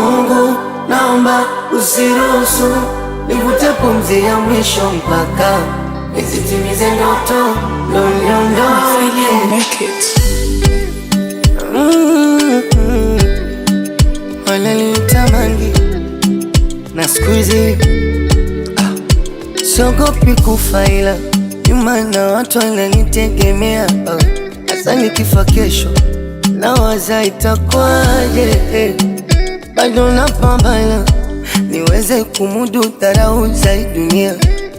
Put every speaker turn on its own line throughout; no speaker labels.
Mungu, naomba usiruhusu nivute pumzi ya mwisho mpaka nizitimize ndoto niondoke. Wananitamani na siku hizi siogopi kufa, ila nyuma na watu wananitegemea. Hasa nikifa kesho nawaza itakwaje. Bado napambana niweze kumudu dharau za dunia.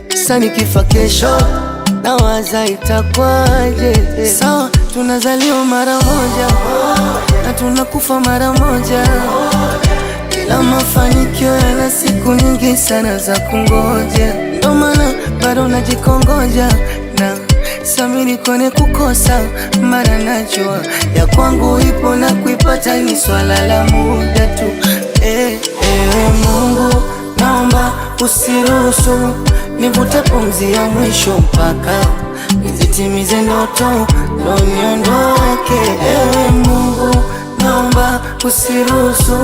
Sasa nikifa kesho nawaza itakwaje. Sawa, tunazaliwa mara moja na tunakufa mara moja, ila mafanikio yana siku nyingi sana za kungoja. Ndo maana bado najikongoja na samini kone kukosa, mara najua ya kwangu ipo na kuipata ni swala la muda tu. Mungu, naomba usiruhusu nivute pumzi ya mwisho mpaka nizitimize ndoto niondoke. Mungu, naomba usiruhusu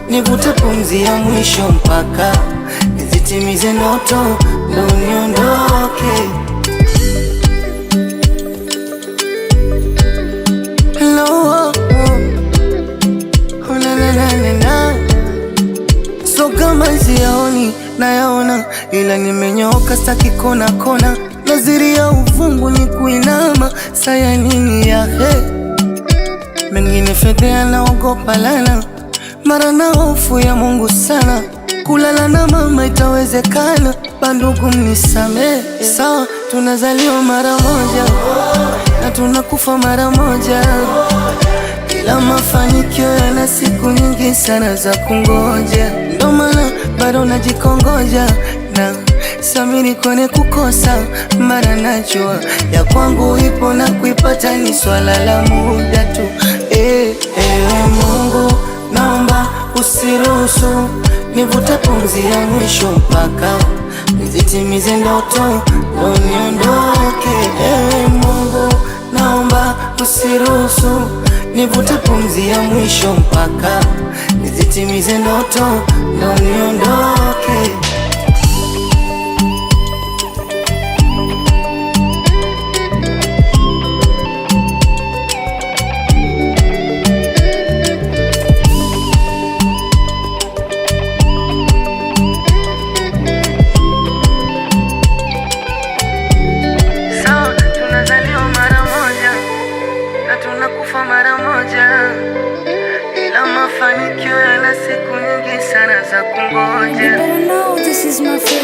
nivute pumzi ya mwisho mpaka nizitimize ndoto niondoke. So kama siyaoni nayaona, ila nimenyoka staki kona kona. Naziri ya uvungu ni kuinama, saya nini ya mengine fedhea naogopa lana, mara na hofu ya Mungu sana. Kulala na mama itawezekana, bandugu mnisame. Sawa, tunazaliwa mara moja na tunakufa mara moja, ila mafanikio yana siku nyingi sana za kungoja. Ndo maana bado najikongoja na samini kone kukosa, mara najua ya kwangu ipo na kuipata ni swala la muda tu. Mungu, naomba usiruhusu nivute pumzi ya mwisho mpaka nizitimize ndoto niondoke. Mungu, naomba usiruhusu nivute pumzi ya mwisho mpaka nizitimize ndoto niondoke. Sawa, tunazaliwa mara moja na tunakufa mara moja, ila mafanikio yana siku nyingi sana za kungoja.
You better know this is my favorite.